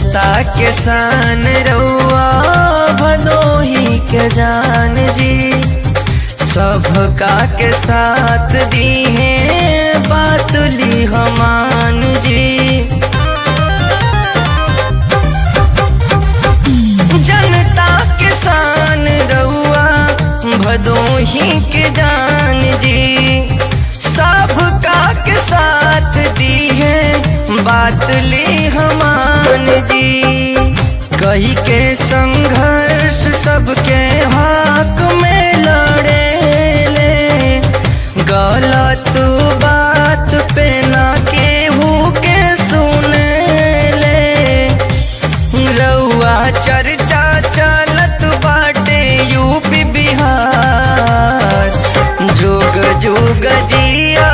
जनता के शान रउआ भदोही के जान जी, सबका के साथ दी है बात ली हमान जी। जनता के शान रउआ भदोही के जान जी, सबका के साथ दी है बात ली हमान जी। कही के संघर्ष सबके हक में लड़े ले, गलत बात पे ना केहू के सुने ले। रउआ चर्चा चलत बाटे यूपी बिहार, जुग जुग जिया